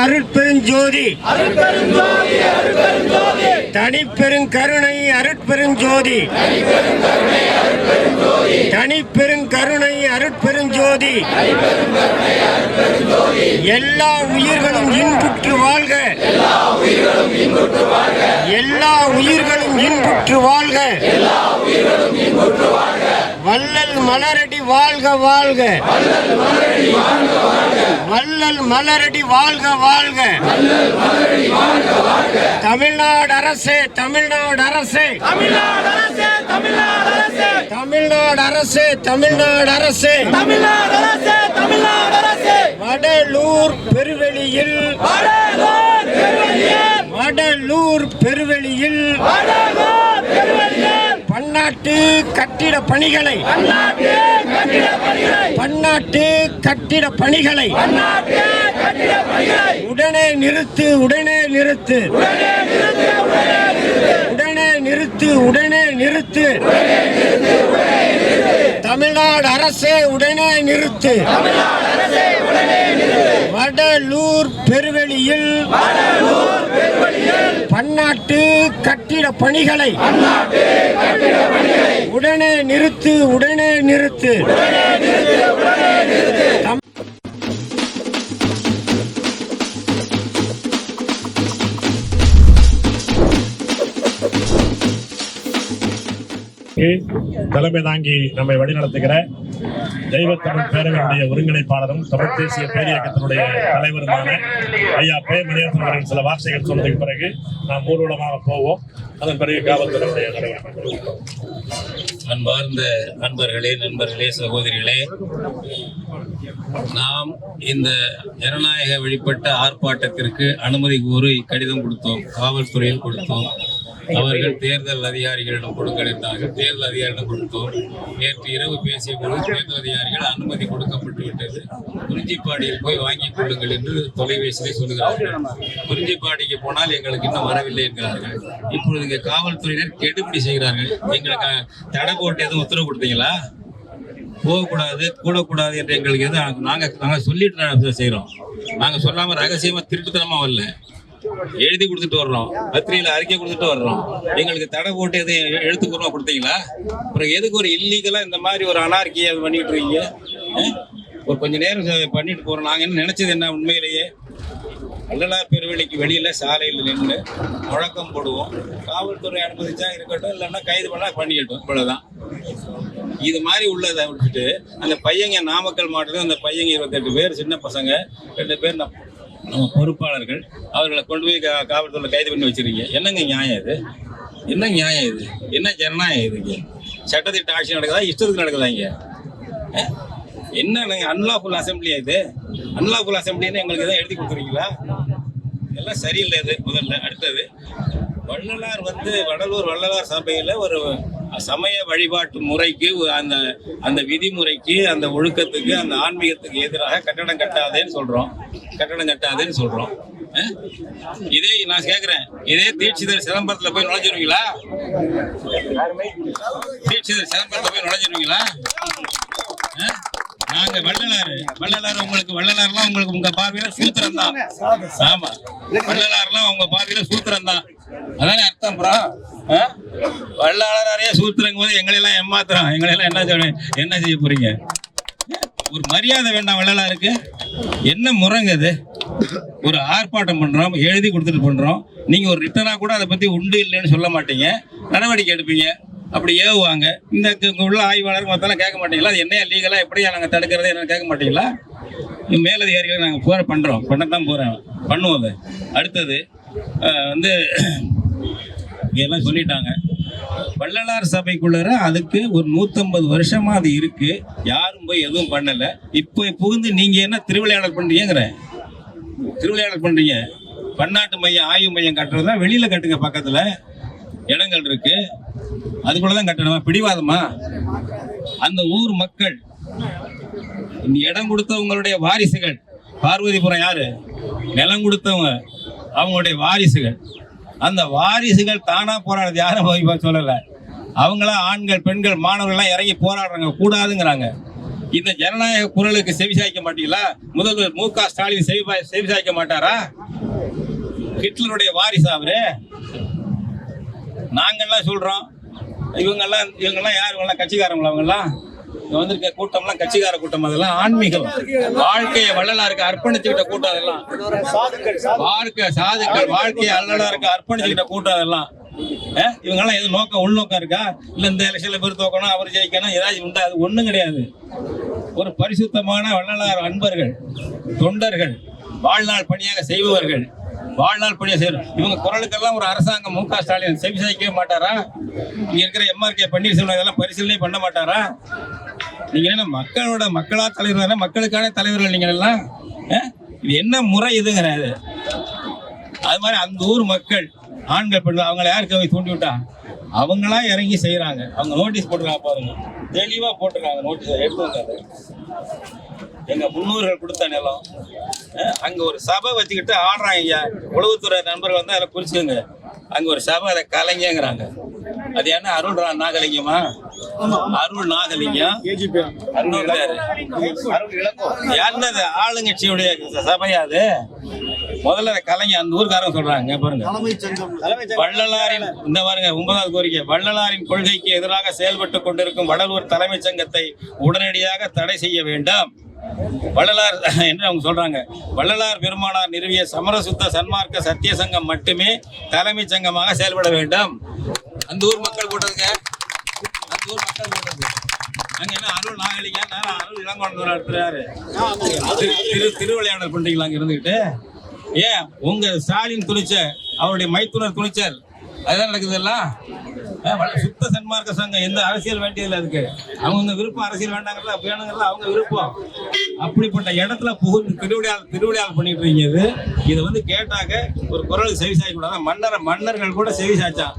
அருட்பெருஞ்சோதி தனிப்பெருங்கருணை அருட்பெருஞ்சோதி தனிப்பெருங்கருணை அருட்பெருஞ்சோதி எல்லா உயிர்களும் இன்புற்று வாழ்க எல்லா உயிர்களும் இன்புற்று வாழ்க வள்ளல் மலரடி வாழ்க வாழ்க வள்ளல் மலரடி வாழ்க வாழ்க தமிழ்நாடு அரசே தமிழ்நாடு அரசே தமிழ்நாடு அரசே தமிழ்நாடு அரசே வடலூர் பெருவெளியில் வடலூர் பெருவெளியில் பன்னாட்டு கட்டிட பணிகளை பன்னாட்டு கட்டிட பணிகளை உடனே நிறுத்து உடனே நிறுத்து உடனே நிறுத்து உடனே நிறுத்து தமிழ்நாடு அரசே உடனே நிறுத்து வடலூர் பெருவெளியில் பன்னாட்டு கட்டிட பணிகளை உடனே நிறுத்து உடனே நிறுத்து தலைமை தாங்கி நம்மை வழிநடத்துகிற தெய்வத்தமிழ் பேரவையினுடைய ஒருங்கிணைப்பாளரும் தமிழ் தேசிய பேரியக்கத்தினுடைய தலைவருமான ஐயா பே மணியரசன் அவர்கள் சில வார்த்தைகள் சொன்னதுக்கு பிறகு நாம் ஊர்வலமாக போவோம். அதன் பிறகு காவல்துறையுடைய அன்பார்ந்த நண்பர்களே சகோதரிகளே, நாம் இந்த ஜனநாயக வழிபட்ட ஆர்ப்பாட்டத்திற்கு அனுமதி கோரி கடிதம் கொடுத்தோம், காவல்துறையில் கொடுத்தோம். அவர்கள் தேர்தல் அதிகாரிகளிடம் கொடுக்கிறார்கள். தேர்தல் அதிகாரிகளிடம் கொடுத்தோம். நேற்று இரவு பேசிய பொழுது தேர்தல் அதிகாரிகள் அனுமதி கொடுக்கப்பட்டு விட்டது, குறிஞ்சிப்பாடியில் போய் வாங்கிக் கொள்ளுங்கள் என்று தொலைபேசியிலே சொல்லுகிறார்கள். குறிஞ்சிப்பாடிக்கு போனால் எங்களுக்கு இன்னும் வரவில்லை என்கிறார்கள். இப்பொழுது இங்கே காவல்துறையினர் கெடுபிடி செய்கிறார்கள். எங்களுக்கு தடை போட்டு எதுவும் உத்தரவு கொடுத்தீங்களா? போகக்கூடாது, கூடக்கூடாது என்று எங்களுக்கு எதுவும் நாங்கள் சொல்லிட்டு செய்கிறோம். நாங்கள் சொல்லாமல் ரகசியமாக திருட்டுத்தனமாக வரல, எழுதி கொடுத்துட்டு வர்றோம், பத்திரிகையில் அறிக்கை கொடுத்துட்டு வர்றோம். எங்களுக்கு தடை போட்டு எதுவும் எழுத்துக்கூறமா கொடுத்தீங்களா? அப்புறம் எதுக்கு ஒரு இல்லீகலா இந்த மாதிரி ஒரு அனார்கியை பண்ணிட்டு இருக்கீங்க? ஒரு கொஞ்ச நேரம் பண்ணிட்டு போறோம். நாங்க என்ன நினைச்சது என்ன, உண்மையிலேயே வள்ளலார் பெருவெளிக்கு வெளியில சாலையில் நின்று முழக்கம் போடுவோம். காவல்துறை அனுமதிச்சா இருக்கட்டும், இல்லைன்னா கைது பண்ணா பண்ணிக்கட்டும், இவ்வளவுதான். இது மாதிரி உள்ளதை விட்டுட்டு அந்த பையங்க நாமக்கல் மாவட்டத்தில் அந்த பையங்க 28 பேர் சின்ன பசங்க, 2 பேர் நம்ம பொறுப்பாளர்கள், அவர்களை கொண்டு போய் காவல்துறை கைது பண்ணி வச்சிருக்கீங்க. என்னங்க நியாயம் இது? என்ன நியாயம் இது? என்ன ஜனநாயகம் இதுங்க? சட்டத்திட்ட ஆட்சி நடக்குதா? இஷ்டத்துக்கு நடக்குதா? இங்க என்ன அன்லாஃபுல் அசம்பிளியா இது? அன்லாஃபுல் அசம்பிளின்னு எங்களுக்கு எதாவது எழுதி கொடுத்துருக்கீங்களா? எல்லாம் சரியில்லை இது. முதல்ல அடுத்தது, வள்ளலார் வடலூர் வள்ளலார் சபையில ஒரு சமய வழிபாட்டு முறைக்கு, அந்த விதிமுறைக்கு, அந்த ஒழுக்கத்துக்கு, அந்த ஆன்மீகத்துக்கு எதிராக கட்டடம் கட்டாதேன்னு சொல்றோம். இதே நான் கேட்கிறேன், இதே தீட்சிதர் சிதம்பரத்துல போய் நுழைஞ்சிருவீங்களா? தீட்சிதர் சிதம்பரத்துல போய் நுழைஞ்சிருவீங்களா? நாங்க வள்ளலார் வள்ளலார்லாம் உங்களுக்கு உங்க பார்வையில சூத்திரம் தான். ஆமா, வள்ளலார்லாம் உங்க பார்வையில சூத்திரம் தான். அதானே அர்த்தம். வள்ளலாரே சூத்திரங்கும் போது எங்களெல்லாம் ஏமாத்துறோம். எங்களெல்லாம் என்ன செய்ய போறீங்க? ஒரு மரியாதை வேண்டாம் வள்ளலாருக்கு? என்ன முறைங்க இது? ஒரு ஆர்ப்பாட்டம் பண்றோம், எழுதி கொடுத்துட்டு பண்றோம். நீங்க ஒரு ரிட்டனா கூட அதை பத்தி உண்டு இல்லைன்னு சொல்ல மாட்டீங்க, நடவடிக்கை எடுப்பீங்க. அப்படி ஏவுவாங்க. இந்த உள்ள ஆய்வாளருக்கு மொத்தம் கேட்க மாட்டீங்களா? அது என்ன லீகலா எப்படியா நாங்கள் தடுக்கிறது என்னன்னு கேட்க மாட்டீங்களா? மேலதிகாரிகளை நாங்கள் பண்ணத்தான் பண்ணுவோம். அது அடுத்தது எல்லாம் சொல்லிட்டாங்க. வள்ளலார் சபைக்குள்ள அதுக்கு ஒரு 150 வருஷமா அது இருக்கு, யாரும் போய் எதுவும் பண்ணல. இப்போ புகுந்து நீங்க என்ன திருவிளையாடல் பண்றீங்கிற? திருவிளையாடல் பண்றீங்க. பன்னாட்டு மையம், ஆய்வு மையம் கட்டுறதா வெளியில கட்டுங்க, பக்கத்துல இடங்கள் இருக்கு, அதுக்குள்ளதான் கட்டணுமா? பிடிவாதமா? அந்த ஊர் மக்கள், இந்த இடம் கொடுத்தவங்களுடைய வாரிசுகள், பார்வதிபுரம் யாரு நிலம் கொடுத்தவங்க, அவங்களுடைய வாரிசுகள். அந்த வாரிசுகள் தானா போராடுறது, யாரும் சொல்லல. அவங்களா ஆண்கள், பெண்கள், மாணவர்கள்லாம் இறங்கி போராடுறாங்க, கூடாதுங்கிறாங்க. இந்த ஜனநாயக குரலுக்கு செவிசாய்க்க மாட்டீங்களா? முதல்வர் மு க ஸ்டாலின் செவிசாய்க்க மாட்டாரா? ஹிட்லருடைய வாரிசு அவரு. நாங்கெல்லாம் சொல்றோம் இவங்கெல்லாம் யார்? இவங்கெல்லாம் கட்சிக்காரங்களா? அவங்கெல்லாம் இங்க வந்திருக்க கூட்டம்லாம் கட்சிக்கார கூட்டம். அதெல்லாம் ஆன்மீகம், வாழ்க்கையை வள்ளலாருக்கு அர்ப்பணிச்சுக்கிட்ட கூட்டம். அதெல்லாம் சாதுக்கள் வாழ்க்கையை வள்ளலாருக்கு அர்ப்பணிச்சுக்கிட்ட கூட்டம். அதெல்லாம் இவங்கெல்லாம் எது நோக்கம், உள்நோக்கம் இருக்கா? இல்ல இந்த எலெக்ஷன்ல பேர் தோக்கணும், அவர் ஜெயிக்கணும், ஏதாச்சும் உண்டா? அது ஒண்ணும் கிடையாது. ஒரு பரிசுத்தமான வள்ளலார் அன்பர்கள், தொண்டர்கள், வாழ்நாள் பணியாக செய்பவர்கள், வாழ்நாள் பணியாக செய்யணும். இவங்க குரலுக்கெல்லாம் ஒரு அரசாங்கம் மு.க. ஸ்டாலின் செவிசாய்க்கவே மாட்டாரா? இங்க இருக்கிற எம்.ஆர்.கே. பன்னீர்செல்வம் இதெல்லாம் பரிசீலனை பண்ண மாட்டாரா? நீங்க என்ன மக்களா தலைவர், மக்களுக்கான தலைவர்கள் நீங்க எல்லாம்? இது என்ன முறை இதுங்கிறது? அது மாதிரி அந்த ஊர் மக்கள், ஆண்கள், பெண்கள், அவங்கள யாருக்கு அவை தூண்டி விட்டா? அவங்களா இறங்கி செய்யறாங்க. அவங்க நோட்டீஸ் போட்டுருக்காங்க பாருங்க, தெளிவா போட்டிருக்காங்க நோட்டீஸ். எடுத்து வந்தாரு எங்க முன்னோர்கள் கொடுத்த நிலம். அங்க ஒரு சபை வச்சுக்கிட்டு ஆடுறாங்க. உளவுத்துறை நண்பர்கள் வந்து அதில் குறிச்சுக்கோங்க. அங்க ஒரு சபை, அதை கலைஞங்கிறாங்க. அது என்ன அருள் நாகலிங்கமா? அருள் நாகலிங்கம் என்னது? ஆளுங்கட்சியுடைய சபையாது. முதல்ல கலைஞர் அந்த ஊருக்காரங்க சொல்றாங்க பாருங்க. வள்ளலாரின் இந்த பாருங்க 9வது கோரிக்கை, வள்ளலாரின் கொள்கைக்கு எதிராக செயல்பட்டு கொண்டிருக்கும் வடலூர் தலைமைச் சங்கத்தை உடனடியாக தடை செய்ய வேண்டும். வள்ளலார் என்று அவங்க சொல்றாங்க. வள்ளலார் பெருமானார் நிறுவிய சமரசுத்த சன்மார்க்க சத்திய சங்கம் மட்டுமே தலைமைச் சங்கமாக செயல்பட வேண்டும். அந்த ஊர் மக்கள் போட்டதுங்க. அந்த ஊர் மக்கள் போட்டது. அங்க என்ன அருள் நாகலிங்க, அருள் இளங்கோவன் நடத்துறாரு. திருவிளையாடல் பண்றீங்களா அங்க இருந்துகிட்டு? ஏன் உங்க ஸ்டாலின் துணிச்ச, அவருடைய மைத்துனர் துணிச்சல், அதுதான் நடக்குதுல்லாம். சுத்த சன்மார்க்க சங்கம் எந்த அரசியல் வேண்டியதில்லை. அதுக்கு அவங்க விருப்பம், அரசியல் வேண்டாங்கல்ல, வேணுங்கல்ல, அவங்க விருப்பம். அப்படிப்பட்ட இடத்துல புகுந்து திருவிளையாடல் பண்ணிட்டு இருக்கீங்க. இதை வந்து கேட்டாக்க ஒரு குரல் செவி சாய்க்க கூடாது. மன்னர்கள் கூட செவி சாய்ச்சான்.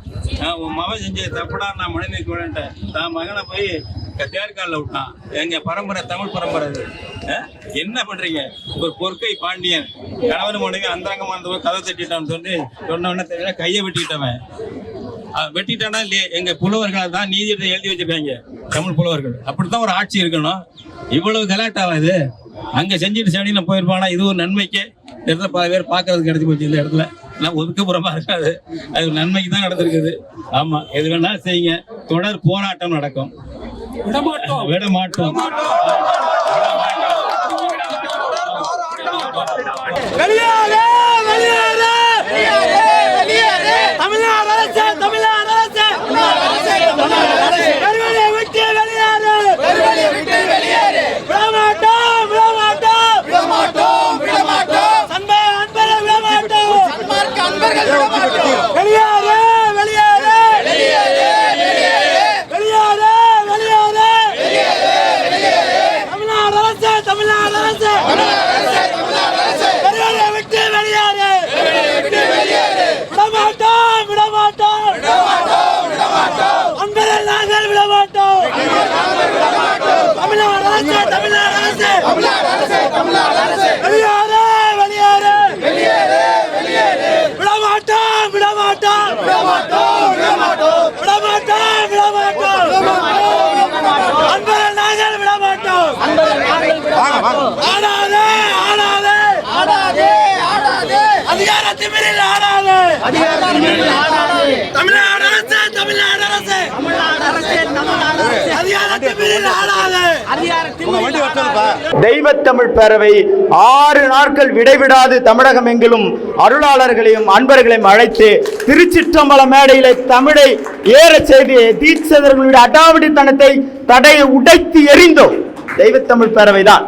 உன் மகன் செஞ்ச தப்புடா, நான் மனிதனை விடன்ட்டேன். தான் மகனை போய் தேர்காலில் விட்டான். எங்க பரம்பரை, தமிழ் பரம்பரை. என்ன பண்றீங்க? ஒரு பொற்கை பாண்டியன் கணவன் மனைவி அந்தரங்கமான கதை தட்டிட்டான்னு சொன்ன உடனே தெரியல, கையை வெட்டிட்டவன். வெட்டிட்டானா இல்லையே? எங்க புலவர்கள் தான் நீதியை எழுதி வச்சிருக்காங்க, தமிழ் புலவர்கள். அப்படித்தான் ஒரு ஆட்சி இருக்கணும். இவ்வளவு கலாட்டாவாது அங்க செஞ்சுட்டு செடியில போயிருப்பானா? இது ஒரு நன்மைக்கு இடத்துல பல பேர் பாக்குறதுக்கு கிடைச்சி போச்சு. இந்த இடத்துல எல்லாம் ஒதுக்கப்புறமா இருக்காது. அது நன்மைக்கு தான் நடந்திருக்குது. ஆமா, எது வேணாலும் செய்யுங்க. தொடர் போராட்டம் நடக்கும். விட மாட்டோம். தெய்வத்தமிழ் பேரவை 6 நாட்கள் விடைவிடாது தமிழகம் எங்கிலும் அருளாளர்களையும் அன்பர்களையும் அழைத்து திருச்சிற்றம்பலம் மேடையிலே தமிழை ஏறச் செய்து தீட்சிதர்களுடைய அடாவடித்தனத்தை தடையை உடைத்து எறிந்தோம். தெய்வத்தமிழ் பேரவை தான்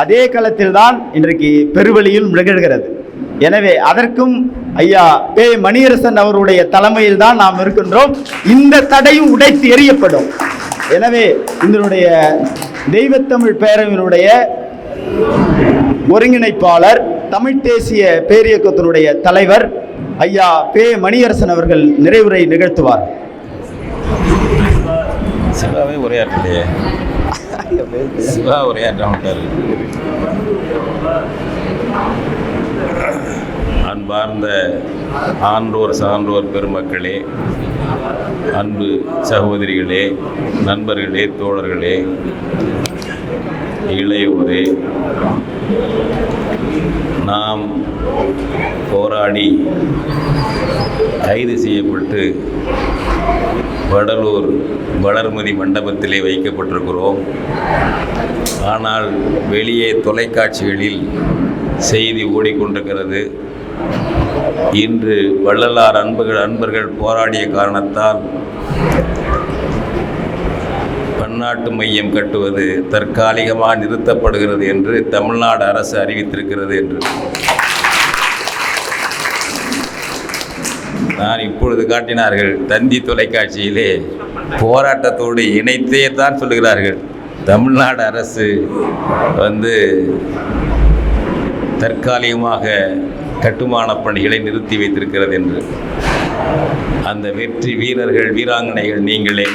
அதே களத்தில் தான் இன்றைக்கு பெருவெளியில் நிகழ்கிறது. எனவே அதற்கும் ஐயா பே. மணியரசன் அவருடைய தலைமையில் தான் நாம் இருக்கின்றோம். இந்த தடையும் உடைத்து எறியப்படும். எனவே இதனுடைய தெய்வத்தமிழ் பேரவையினுடைய ஒருங்கிணைப்பாளர், தமிழ் தேசிய பேரியக்கத்தினுடைய தலைவர் ஐயா பே. மணியரசன் அவர்கள் நிறைவுரை நிகழ்த்துவார். சிவாவே உரையாற்றலையே, சிவா உரையாற்ற மாட்டார். அன்பார்ந்த ஆன்றோர் சான்றோர் பெருமக்களே, அன்பு சகோதரிகளே, நண்பர்களே, தோழர்களே, இளையோரே, நாம் போராடி கைது செய்யப்பட்டு வடலூர் வளர்மதி மண்டபத்திலே வைக்கப்பட்டிருக்கிறோம். ஆனால் வெளியே தொலைக்காட்சிகளில் செய்தி ஓடிக்கொண்டிருக்கிறது. இன்று வள்ளலார் அன்பர்கள் போராடிய காரணத்தால் பன்னாட்டு மையம் கட்டுவது தற்காலிகமாக நிறுத்தப்படுகிறது என்று தமிழ்நாடு அரசு அறிவித்திருக்கிறது என்று நான் இப்பொழுது காட்டினார்கள். தந்தி தொலைக்காட்சியிலே போராட்டத்தோடு இணைத்தே தான் சொல்லுகிறார்கள். தமிழ்நாடு அரசு தற்காலிகமாக கட்டுமான பணிகளை நிறுத்தி வைத்திருக்கிறது என்று. அந்த வெற்றி வீரர்கள் வீராங்கனைகள் நீங்களே.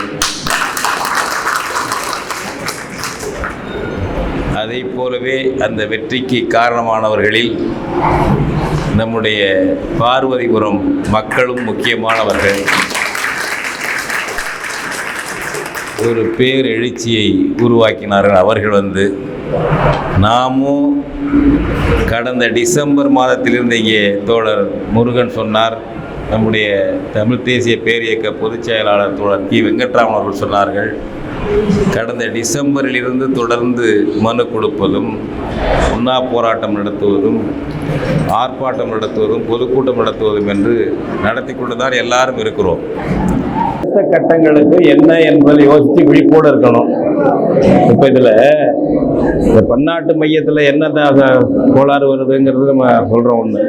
அதை போலவே அந்த வெற்றிக்கு காரணமானவர்களில் நம்முடைய பார்வதிபுரம் மக்களும் முக்கியமானவர்கள். ஒரு பேரெழுச்சியை உருவாக்கினார்கள். அவர்கள் நாமும் கடந்த டிசம்பர் மாதத்திலிருந்து இங்கே தோழர் முருகன் சொன்னார், நம்முடைய தமிழ் தேசிய பேரியக்க பொதுச் செயலாளர் தோழர் கி வெங்கட்ராமன் அவர்கள் சொன்னார்கள், கடந்த டிசம்பரில் இருந்து தொடர்ந்து மனு கொடுப்பதும் உண்ணா போராட்டம் நடத்துவதும் ஆர்ப்பாட்டம் நடத்துவதும் பொதுக்கூட்டம் நடத்துவதும் என்று நடத்தி கொண்டு தான் எல்லாரும் இருக்கிறோம். அடுத்த கட்டங்களுக்கு என்ன என்பதை யோசித்து விழிப்போடு இருக்கணும். இப்போ இதில் இந்த பன்னாட்டு மையத்தில் என்ன கோளாறு வருதுங்கிறது நம்ம சொல்கிறோம். ஒன்று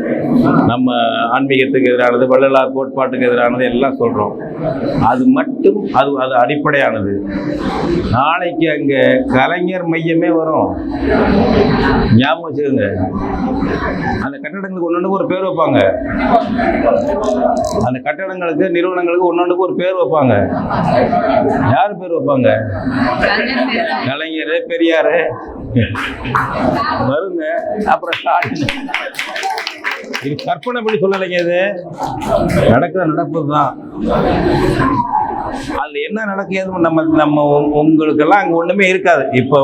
நம்ம ஆன்மீகத்துக்கு எதிரானது, வள்ளலார் கோட்பாட்டுக்கு எதிரானது எல்லாம் சொல்கிறோம். அது மட்டும் அது அடிப்படையானது. நாளைக்கு அங்கே கலைஞர் மையமே வரும். ஞாபகம் வச்சுக்கோங்க. அந்த கட்டடங்களுக்கு ஒன்னொன்றுக்கு ஒரு பேர் வைப்பாங்க. அந்த கட்டடங்களுக்கு நிறுவனங்களுக்கு ஒன்னொன்றுக்கு ஒரு பேர் வைப்பாங்க. யார் பேர் வைப்பாங்க? கலைஞர், பெரியாரு வருங்க. அப்புறம் ஸ்டாலின். இது கற்பனை பண்ணி சொல்லலைங்க. இது நடப்பது தான். அதுல என்ன நடக்குது நம்ம உங்களுக்கெல்லாம் அங்க ஒண்ணுமே இருக்காது. இப்ப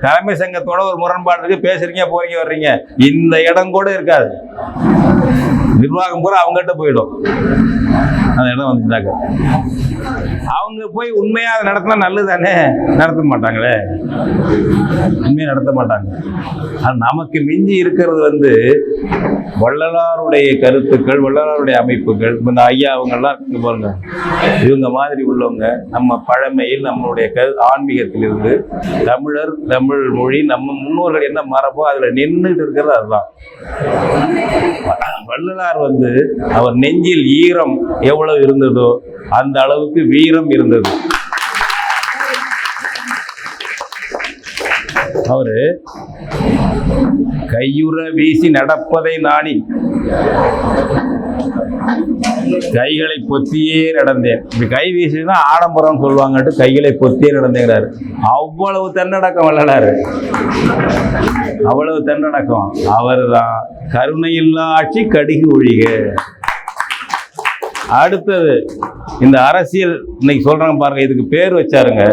தலைமை சங்கத்தோட ஒரு முரண்பாடு இருக்கு. பேசுறீங்க, போறீங்க, வர்றீங்க. இந்த இடம் கூட இருக்காது. நிர்வாகம் கூட அவங்ககிட்ட போயிடும். அந்த இடம் வந்துட்டாங்க. அவங்க போய் உண்மையா அதை நடத்தினா நல்லது தானே. நடத்த மாட்டாங்களே, உண்மையா நடத்த மாட்டாங்க. நமக்கு மிஞ்சி இருக்கிறது வள்ளலாருடைய கருத்துக்கள், வள்ளலாருடைய அமைப்புகள். இந்த ஐயா அவங்கெல்லாம் பாருங்க, இவங்க மாதிரி உள்ளவங்க நம்ம பழமையில் நம்மளுடைய ஆன்மீகத்திலிருந்து தமிழர், தமிழ் மொழி, நம்ம முன்னோர்கள் என்ன மரபோ அதுல நின்றுட்டு இருக்கிறது அதுதான். வள்ளலார் அவர் நெஞ்சில் ஈரம் எவ்வளவு இருந்ததோ அந்த அளவுக்கு வீரம் இருந்தது. அவரு கையுற வீசி நடப்பதை நாடி கைகளை பொத்தியே நடந்தேன். இப்படி கை வீசினா ஆடம்பரம் சொல்லுவாங்கட்டு கைகளை பொத்தியே நடந்தேங்கிறாரு. அவ்வளவு தன்னடக்கம் வள்ளலாரு, அவ்வளவு தன்னடக்கம். அவர் தான் கருணையில்லா ஆட்சி கடிகு ஒழிக. அடுத்தது இந்த அரசியல் இன்னைக்கு சொல்றாங்க பாருங்க, இதுக்கு பேர் வச்சாருங்க.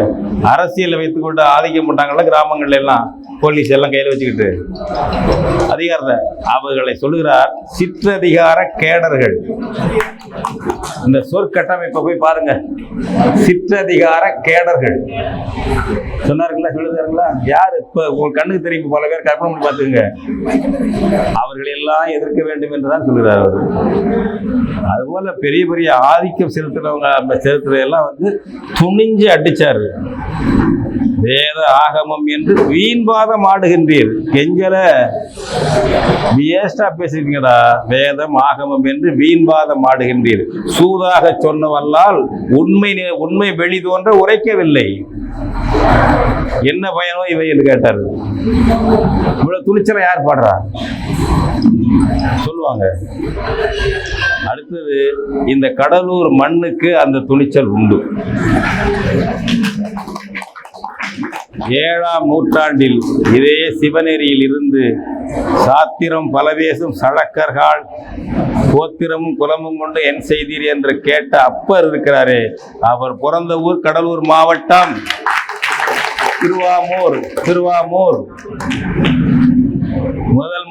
அரசியலை வைத்துக்கொண்டு ஆதிக்கம் பண்ணாங்கல்ல கிராமங்கள்ல எல்லாம், போலீஸ் எல்லாம் கையில் வச்சுக்கிட்டு அதிகாரத்தை. அவர்களை சொல்லுகிறார் சிற்றதிகார கேடர்கள். இந்த சொற்கட்டமைப்பை போய் பாருங்க. சிற்றதிகார கேடர்கள் சொன்னார்களா, சொல்லுறாங்களா? யார் இப்ப உங்க கண்ணுக்கு தெரியும், பல பேர் கற்பனை பண்ணி பார்த்துங்க. அவர்கள் எல்லாம் எதிர்க்க வேண்டும் என்றுதான் சொல்லுகிறார் அவர். அதுபோல பெரிய பெரிய ஆதிக்கம் செலுத்துறவங்க செலுத்துறதெல்லாம் துணிஞ்சு அடிச்சாரு. வேத ஆகமம் என்று வீண்பாதம் ஆடுகின்றீர். கெஞ்சல வேஸ்டா பேசுறீங்கடா. வேதம் ஆகமம் என்று வீண்பாதம் ஆடுகின்றீர். சூதாக சொன்னவல்லால் உண்மை வெளிதோன்ற உரைக்கவில்லை. என்ன பயனோ இவை என்று கேட்டார். இவ்வளவு துணிச்சலை யார் பாடுறா சொல்லுவாங்க. அடுத்தது இந்த கடலூர் மண்ணுக்கு அந்த துணிச்சல் உண்டு. 7ஆம் நூற்றாண்டில் இதே சிவநெறியில் இருந்து சாத்திரம் பலவேசும் சழக்கர்கள் கோத்திரமும் குலமும் கொண்டு என் செய்தீர் என்று கேட்ட அப்பர் இருக்கிறாரே, அவர் பிறந்த ஊர் கடலூர் மாவட்டம் திருவாமூர்.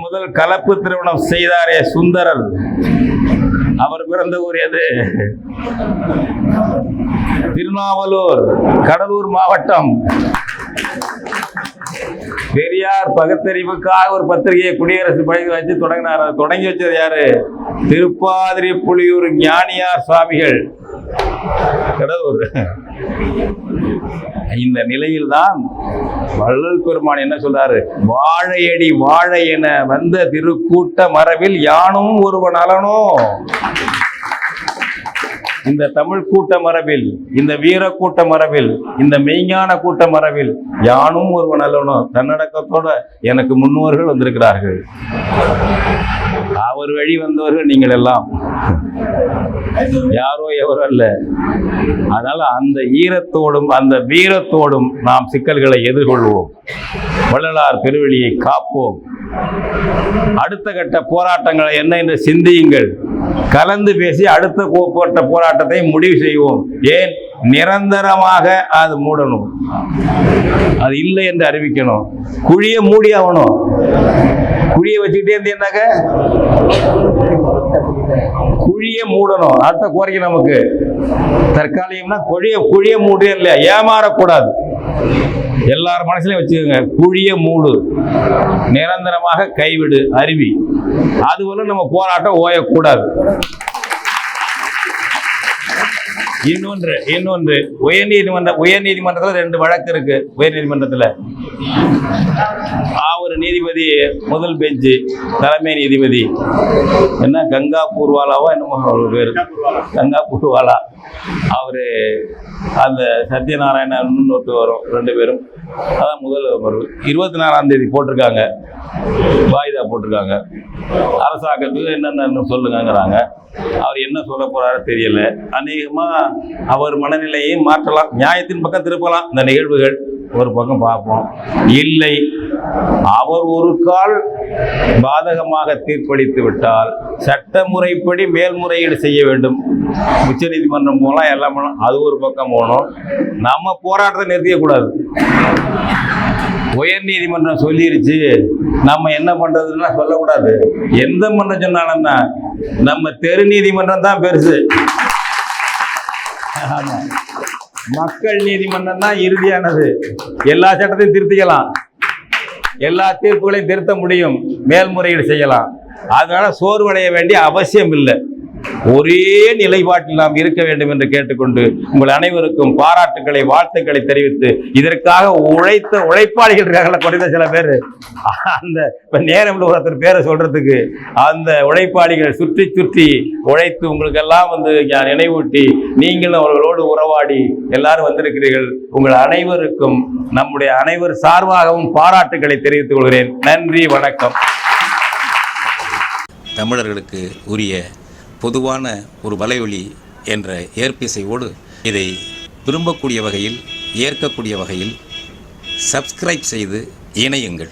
முதல் கலப்பு திருமணம் செய்தாரே சுந்தரர், அவர் பிறந்த ஊர் எது? திருநாவலூர், கடலூர் மாவட்டம். பெரியார் பகுத்தறிவுக்காக ஒரு பத்திரிகையை குடியரசு பழகி வச்சு தொடங்கினார். தொடங்கி வச்சது யாரு? திருப்பாதிரி புலியூர் ஞானியார் சுவாமிகள், கடலூர். இந்த நிலையில்தான் வள்ளல் பெருமான் என்ன சொல்றாரு? வாழையடி வாழை என வந்த திருக்கூட்ட மரபில் யானும் ஒருவன் அலனோ. இந்த தமிழ் கூட்ட மரபில், இந்த வீர கூட்ட மரபில், இந்த மெய்ஞான கூட்ட மரபில் யானும் ஒருவன் அல்லணும். தன்னடக்கத்தோட எனக்கு முன்னோர்கள் வந்திருக்கிறார்கள். அவர் வழி வந்தவர்கள் நீங்கள் எல்லாம், யாரோ எவரோ அல்ல. அதனால அந்த ஈரத்தோடும் அந்த வீரத்தோடும் நாம் சிக்கல்களை எதிர்கொள்வோம். வள்ளலார் பெருவெளியை காப்போம். அடுத்த கட்ட போராட்டங்களை என்ன என்று சிந்தியுங்கள். கலந்து பேசி அடுத்த போராட்டத்தை முடிவு செய்வோம். ஏன்? நிரந்தரமாக அது மூடணும், அது இல்லை என்று அறிவிக்கணும். குழிய மூடி ஆகணும். குழிய வச்சுக்கிட்டே இருந்தேன்னாக்க குழிய மூடணும். அடுத்த கோரிக்கை நமக்கு தற்காலிகம்னா குழிய மூடு இல்லையா, ஏமாறக்கூடாது. எல்லாரும் மனசுலயும் வச்சுக்கோங்க, குழிய மூடு, நிரந்தரமாக கைவிடு, அருவி. அதுபோல நம்ம போராட்டம் ஓயக்கூடாது. இன்னொன்று உயர்நீதிமன்றத்தில் 2 வழக்கு இருக்கு. உயர்நீதிமன்றத்தில் ஒரு நீதிபதி, முதல் பெஞ்சு தலைமை நீதிபதி என்ன கங்கா பூர்வாலாவா என்னமோ ஒரு பேர், கங்கா பூர்வாலா. அவரு அந்த சத்யநாராயணன் இன்னொருத்தர் வரும், 2 பேரும். அதான் முதல் அமர்வு. 24ஆம் தேதி போட்டிருக்காங்க, வாய்தா போட்டிருக்காங்க. அரசாங்கத்துக்கு என்னென்ன சொல்லுங்கிறாங்க. அவர் என்ன சொல்ல போறாரு தெரியல. அநேகமா அவர் மனநிலையை மாற்றலாம், நியாயத்தின் பக்கம் திருப்பலாம். இந்த நிகழ்வுகள் ஒரு பக்கம் பார்ப்போம். இல்லை, அவர் ஒரு கால் பாதகமாக தீர்ப்பளித்து விட்டால் சட்டமுறைப்படி மேல்முறையீடு செய்ய வேண்டும். உச்ச நீதிமன்றம் போகலாம், எல்லாம் போகலாம். அது ஒரு பக்கம் போகணும். நம்ம போராட்டத்தை நிறுத்தியக்கூடாது. உயர் நீதிமன்றம் சொல்லிருச்சு, நம்ம என்ன பண்றதுன்னா சொல்லக்கூடாது. எந்த மன்றம் சொன்னாலும் நம்ம தெரு நீதிமன்றம் தான் பெருசு. மக்கள் நீதிமன்றம் தான் இறுதியானது. எல்லா சட்டத்தையும் திருத்திக்கலாம், எல்லா தீர்ப்புகளையும் திருத்த முடியும், மேல்முறையீடு செய்யலாம். அதனால சோர்வடைய வேண்டிய அவசியம் இல்லை. ஒரே நிலைப்பாட்டில் நாம் இருக்க வேண்டும் என்று கேட்டுக்கொண்டு உங்கள் அனைவருக்கும் பாராட்டுக்களை, வாழ்த்துக்களை தெரிவித்து, இதற்காக உழைத்த உழைப்பாளிகள் இருக்காங்கள குறைந்த சில பேர், அந்த நேரம் ஒருத்தர் பேரை சொல்றதுக்கு அந்த உழைப்பாளிகள் சுற்றி சுற்றி உழைத்து உங்களுக்கெல்லாம் நினைவூட்டி நீங்களும் அவர்களோடு உறவாடி எல்லாரும் வந்திருக்கிறீர்கள். உங்கள் அனைவருக்கும் நம்முடைய அனைவர் சார்பாகவும் பாராட்டுக்களை தெரிவித்துக் கொள்கிறேன். நன்றி, வணக்கம். தமிழர்களுக்கு உரிய பொதுவான ஒரு வலையொலி என்ற ஏற்பிசையோடு இதை விரும்பக்கூடிய வகையில், ஏற்கக்கூடிய வகையில் சப்ஸ்கிரைப் செய்து இணையுங்கள்.